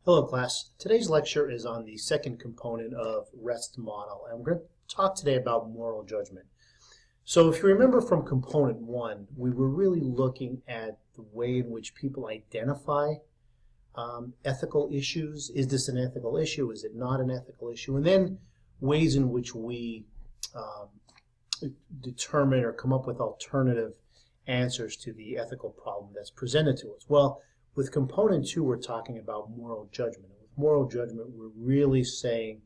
Hello class. Today's lecture is on the second component of REST model, and we're going to talk today about moral judgment. So if you remember from component 1, we were really looking at the way in which people identify ethical issues. Is this an ethical issue? Is it not an ethical issue? And then ways in which we determine or come up with alternative answers to the ethical problem that's presented to us. Well, with component 2, we're talking about moral judgment. And with moral judgment, we're really saying,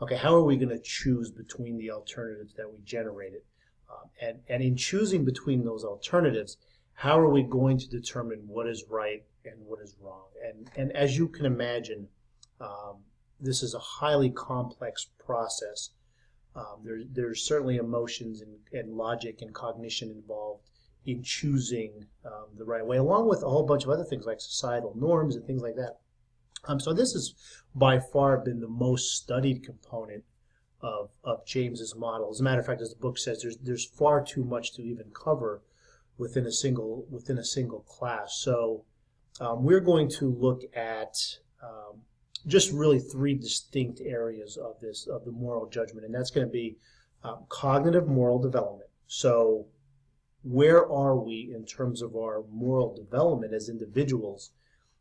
okay, how are we going to choose between the alternatives that we generated? And in choosing between those alternatives, how are we going to determine what is right and what is wrong? And as you can imagine, this is a highly complex process. There's certainly emotions and logic and cognition involved in choosing the right way, along with a whole bunch of other things like societal norms and things like that. So this has by far been the most studied component of James's model. As a matter of fact, as the book says, there's far too much to even cover within a single class. So we're going to look at just really 3 distinct areas of the moral judgment, and that's going to be cognitive moral development. So where are we in terms of our moral development as individuals?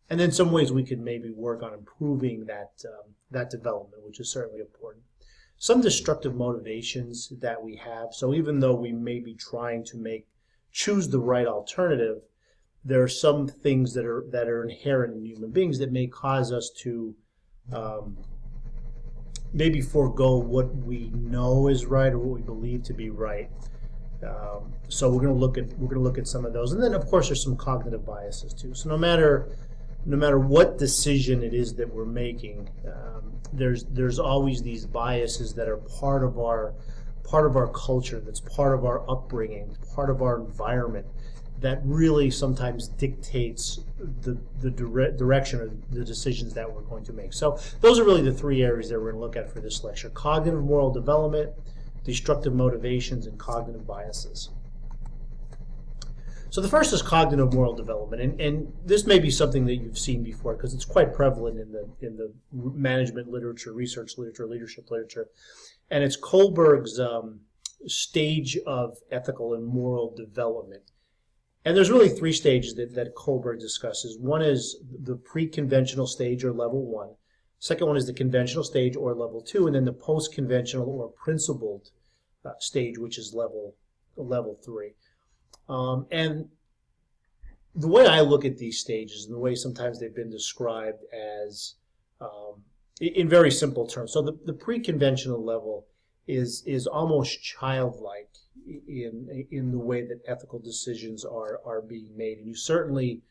And then some ways we could maybe work on improving that development, which is certainly important. Some destructive motivations that we have. So even though we may be trying to choose the right alternative, there are some things that are inherent in human beings that may cause us to maybe forego what we know is right or what we believe to be right. So we're going to look at some of those, and then of course there's some cognitive biases too. So no matter what decision it is that we're making, there's always these biases that are part of our culture, that's part of our upbringing, part of our environment, that really sometimes dictates the direction of the decisions that we're going to make. So those are really the 3 areas that we're going to look at for this lecture: cognitive moral development, destructive motivations, and cognitive biases. So the first is cognitive moral development, and this may be something that you've seen before because it's quite prevalent in the management literature, research literature, leadership literature, and it's Kohlberg's stage of ethical and moral development. And there's really 3 stages that Kohlberg discusses. One is the pre-conventional stage, or level 1. Second one is the conventional stage, or level 2, and then the post-conventional or principled stage, which is level 3. And the way I look at these stages, and the way sometimes they've been described as, in very simple terms. So the pre-conventional level is almost childlike in the way that ethical decisions are being made, and you certainly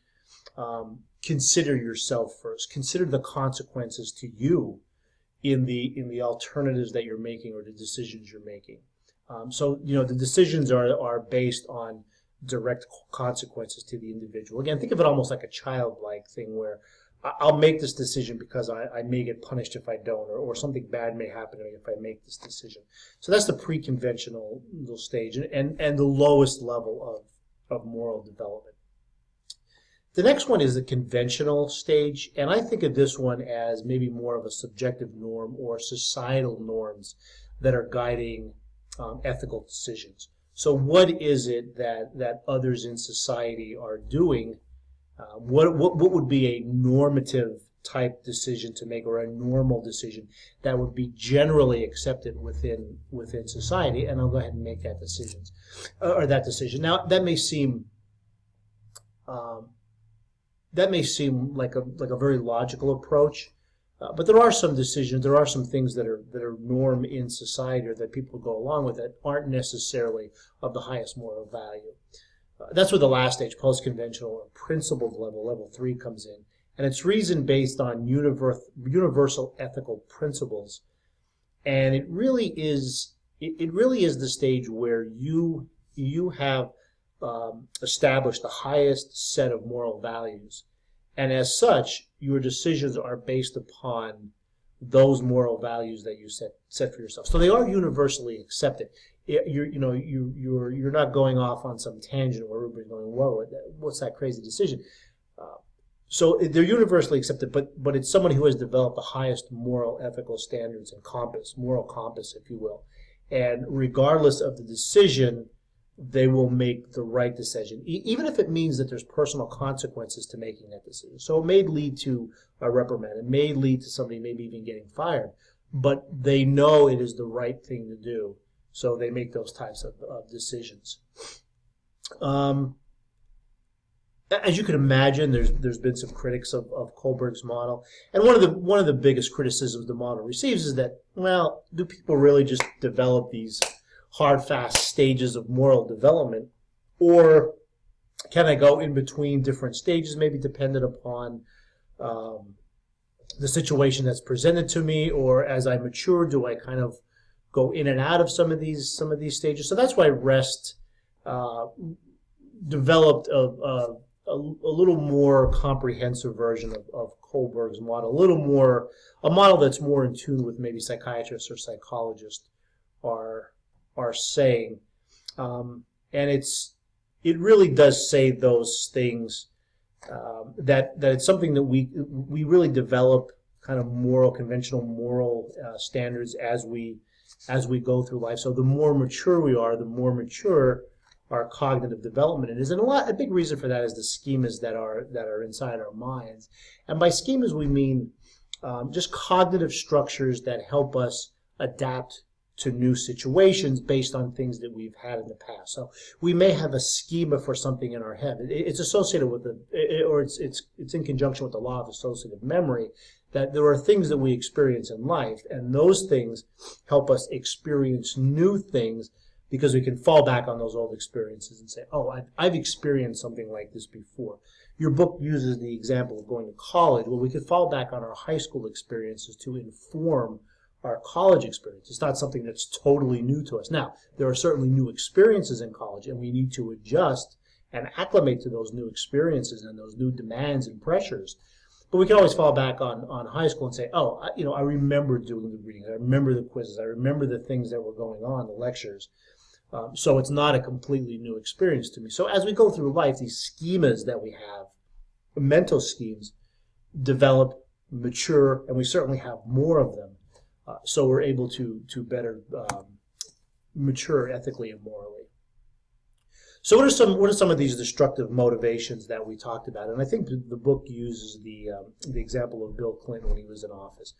consider yourself first. Consider the consequences to you in the alternatives that you're making or the decisions you're making. So the decisions are based on direct consequences to the individual. Again, think of it almost like a childlike thing where I'll make this decision because I may get punished if I don't, or something bad may happen to me if I make this decision. So that's the pre-conventional stage and the lowest level of moral development. The next one is the conventional stage, and I think of this one as maybe more of a subjective norm or societal norms that are guiding ethical decisions. So what is it that others in society are doing? What would be a normative type decision to make, or a normal decision that would be generally accepted within society? And I'll go ahead and make that decision. Now that may seem like a very logical approach, but there are some decisions, there are some things that are norm in society, or that people go along with, that aren't necessarily of the highest moral value. That's where the last stage, post-conventional or principled level 3, comes in, and it's reason based on universal ethical principles, and it really is the stage where you have established the highest set of moral values, and as such, your decisions are based upon those moral values that you set for yourself. So they are universally accepted. You're not going off on some tangent where everybody's going, whoa, what's that crazy decision? So they're universally accepted, but it's somebody who has developed the highest moral, ethical standards and compass, moral compass, if you will. And regardless of the decision, they will make the right decision, even if it means that there's personal consequences to making that decision. So it may lead to a reprimand. It may lead to somebody maybe even getting fired, but they know it is the right thing to do. So they make those types of decisions. As you can imagine, there's been some critics of Kohlberg's model, and one of the biggest criticisms the model receives is that, well, do people really just develop these hard, fast stages of moral development, or can I go in between different stages, maybe dependent upon the situation that's presented to me, or as I mature, do I kind of go in and out of some of these stages? So that's why REST developed a little more comprehensive version of Kohlberg's model, a model that's more in tune with maybe psychiatrists or psychologists are saying, and it really does say those things, that it's something that we really develop kind of conventional moral standards as we go through life. So the more mature we are, the more mature our cognitive development is, and a big reason for that is the schemas that are inside our minds. And by schemas we mean just cognitive structures that help us adapt to new situations based on things that we've had in the past. So we may have a schema for something in our head. It's associated with it's in conjunction with the law of associative memory, that there are things that we experience in life, and those things help us experience new things, because we can fall back on those old experiences and say, oh, I've experienced something like this before. Your book uses the example of going to college. Well, we could fall back on our high school experiences to inform our college experience. It's not something that's totally new to us. Now, there are certainly new experiences in college, and we need to adjust and acclimate to those new experiences and those new demands and pressures. But we can always fall back on high school and say, oh, I remember doing the reading. I remember the quizzes. I remember the things that were going on, the lectures. So it's not a completely new experience to me. So as we go through life, these schemas that we have, mental schemes, develop, mature, and we certainly have more of them. So we're able to better mature ethically and morally. So what are some of these destructive motivations that we talked about? And I think the book uses the example of Bill Clinton when he was in office.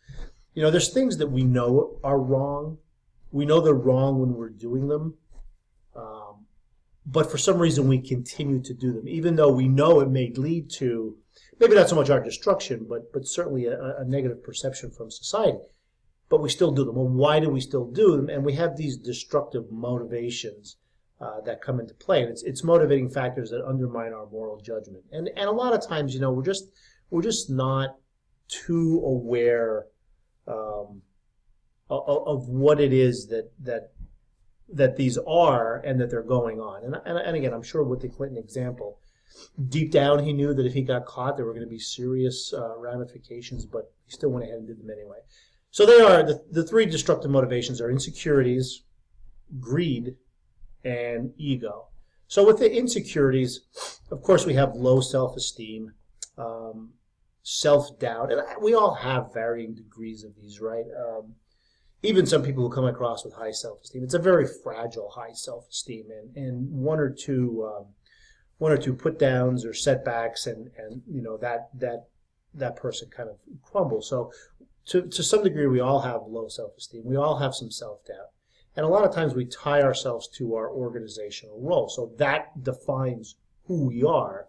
There's things that we know are wrong. We know they're wrong when we're doing them. But for some reason we continue to do them, even though we know it may lead to, maybe not so much our destruction, but certainly a negative perception from society. But we still do them. Well, why do we still do them? And we have these destructive motivations that come into play. And it's motivating factors that undermine our moral judgment. And a lot of times, we're just not too aware of what it is that these are and that they're going on. And again, I'm sure with the Clinton example, deep down he knew that if he got caught, there were going to be serious ramifications, but he still went ahead and did them anyway. So they are, the three destructive motivations are insecurities, greed, and ego. So with the insecurities, of course, we have low self-esteem, self-doubt, and we all have varying degrees of these, right? Even some people who come across with high self-esteem, it's a very fragile high self-esteem, and one or two put downs or setbacks, and that person kind of crumbles. So to some degree, we all have low self-esteem. We all have some self-doubt, and a lot of times we tie ourselves to our organizational role. So that defines who we are.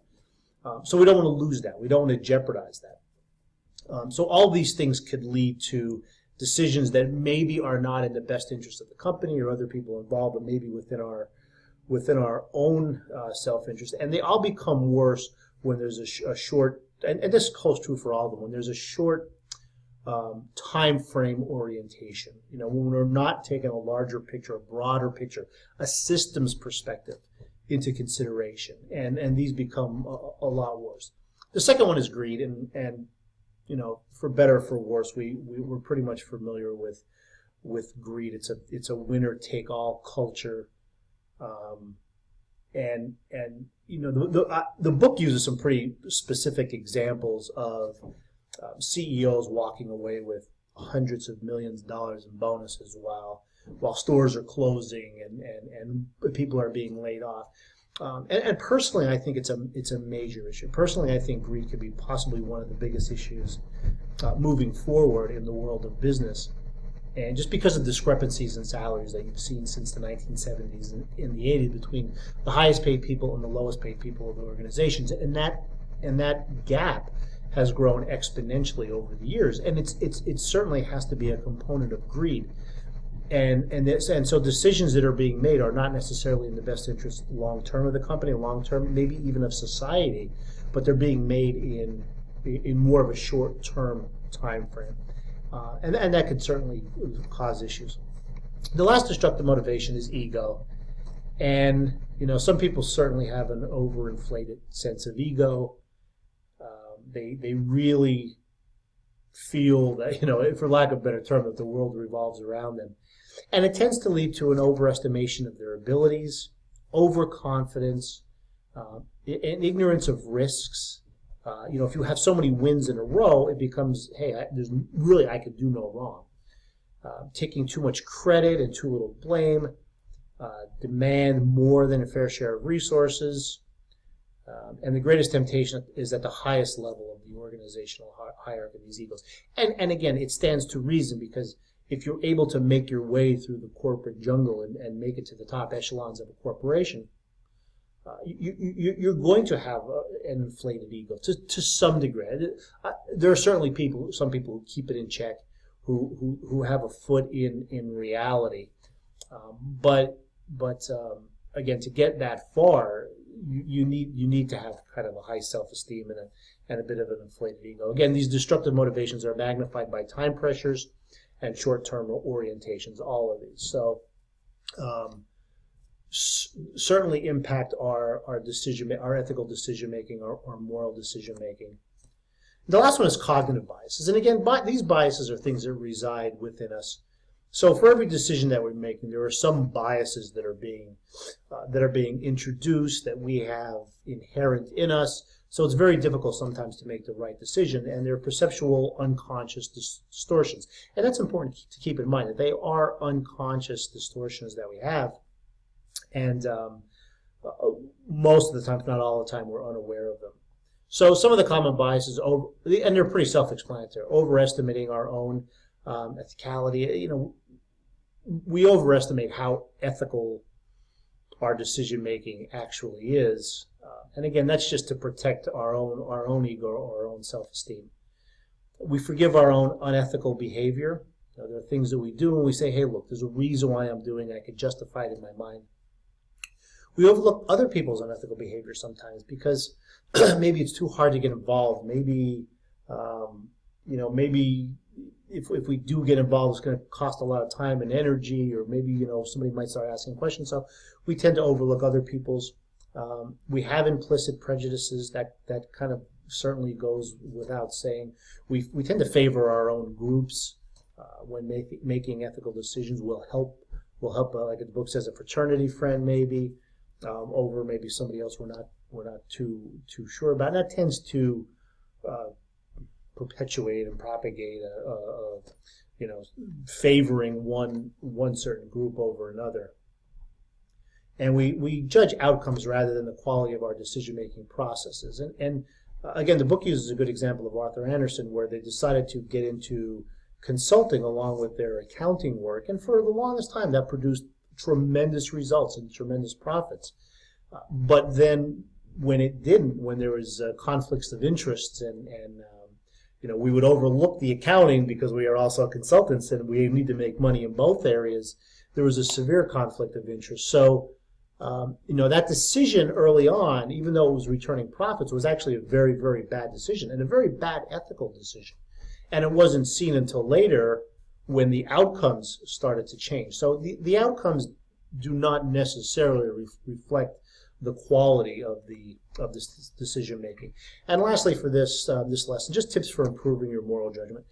So we don't want to lose that. We don't want to jeopardize that. So all these things could lead to decisions that maybe are not in the best interest of the company or other people involved, but maybe within our own self-interest. And they all become worse when there's a short, and this holds true for all of them, when there's a short time frame orientation. When we're not taking a larger picture, a broader picture, a systems perspective into consideration, and these become a lot worse. The second one is greed, and for better or for worse, we're pretty much familiar with greed. It's a winner take all culture, and the book uses some pretty specific examples of CEOs walking away with hundreds of millions of dollars in bonuses while stores are closing and people are being laid off. And personally, I think it's a major issue. Personally, I think greed could be possibly one of the biggest issues moving forward in the world of business. And just because of discrepancies in salaries that you've seen since the 1970s and in the 80s between the highest paid people and the lowest paid people of the organizations, and that gap has grown exponentially over the years, and it certainly has to be a component of greed. And so decisions that are being made are not necessarily in the best interest long term of the company, long term maybe even of society, but they're being made in more of a short term time frame, and that could certainly cause issues. The last destructive motivation is ego, and some people certainly have an overinflated sense of ego. They really feel that for lack of a better term, that the world revolves around them. And it tends to lead to an overestimation of their abilities, overconfidence, and ignorance of risks. If you have so many wins in a row, it becomes, hey, I could do no wrong. Taking too much credit and too little blame, demand more than a fair share of resources, and the greatest temptation is at the highest level of the organizational hierarchy of these egos. And again, it stands to reason, because if you're able to make your way through the corporate jungle and make it to the top echelons of a corporation, you're going to have an inflated ego to some degree. There are certainly some people who keep it in check, who have a foot in reality. But again, to get that far, you need to have kind of a high self-esteem and a bit of an inflated ego. Again, these destructive motivations are magnified by time pressures and short-term orientations, all of these. So certainly impact our ethical decision-making, our moral decision-making. The last one is cognitive biases. And again, these biases are things that reside within us. So for every decision that we're making, there are some biases that are being introduced, that we have inherent in us. So it's very difficult sometimes to make the right decision, and they're perceptual unconscious distortions. And that's important to keep in mind, that they are unconscious distortions that we have. And most of the time, if not all the time, we're unaware of them. So some of the common biases, and they're pretty self-explanatory: overestimating our own ethicality. We overestimate how ethical our decision-making actually is. And again, that's just to protect our own ego or our own self-esteem. We forgive our own unethical behavior. There are things that we do and we say, hey, look, there's a reason why I'm doing it. I could justify it in my mind. We overlook other people's unethical behavior sometimes because maybe it's too hard to get involved. Maybe, maybe if we do get involved, it's going to cost a lot of time and energy, or maybe, somebody might start asking questions. So we tend to overlook other people's. We have implicit prejudices that kind of certainly goes without saying. We tend to favor our own groups when making ethical decisions. We'll help, like the book says, a fraternity friend maybe over maybe somebody else we're not too sure about. And that tends to perpetuate and propagate favoring one certain group over another. And we judge outcomes rather than the quality of our decision-making processes. And again, the book uses a good example of Arthur Andersen, where they decided to get into consulting along with their accounting work. And for the longest time, that produced tremendous results and tremendous profits. But then when it didn't, when there was conflicts of interests and we would overlook the accounting because we are also consultants and we need to make money in both areas, there was a severe conflict of interest. So that decision early on, even though it was returning profits, was actually a very, very bad decision and a very bad ethical decision. And it wasn't seen until later when the outcomes started to change. So the outcomes do not necessarily reflect the quality of this decision making. And lastly, for this lesson, just tips for improving your moral judgment.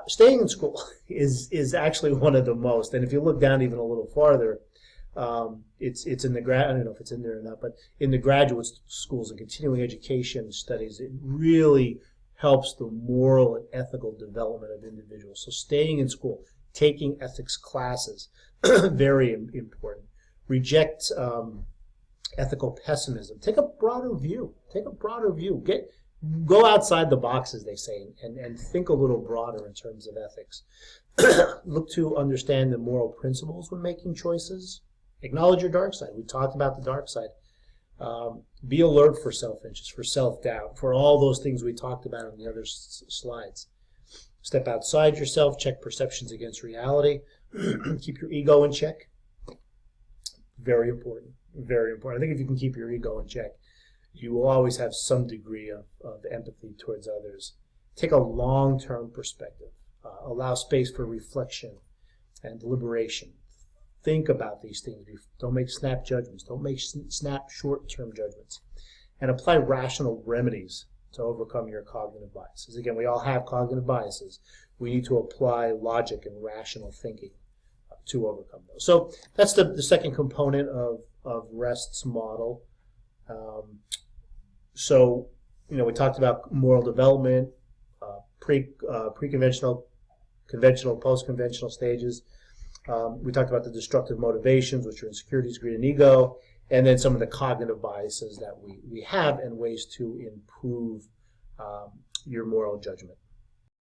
Staying in school is actually one of the most. And if you look down even a little farther, It's in the I don't know if it's in there or not, but in the graduate schools and continuing education studies, it really helps the moral and ethical development of individuals. So staying in school, taking ethics classes, very important. Reject ethical pessimism. Take a broader view. Take a broader view. Go outside the box, as they say, and think a little broader in terms of ethics. Look to understand the moral principles when making choices. Acknowledge your dark side. We talked about the dark side. Be alert for self-interest, for self-doubt, for all those things we talked about on the other slides. Step outside yourself. Check perceptions against reality. Keep your ego in check. Very important. Very important. I think if you can keep your ego in check, you will always have some degree of empathy towards others. Take a long-term perspective. Allow space for reflection and deliberation. Think about these things. Don't make snap judgments. Don't make snap short-term judgments. And apply rational remedies to overcome your cognitive biases. Again, we all have cognitive biases. We need to apply logic and rational thinking to overcome those. So that's the second component of REST's model. So, we talked about moral development, pre-conventional, conventional, post-conventional stages. We talked about the destructive motivations, which are insecurities, greed, and ego, and then some of the cognitive biases that we have and ways to improve your moral judgment.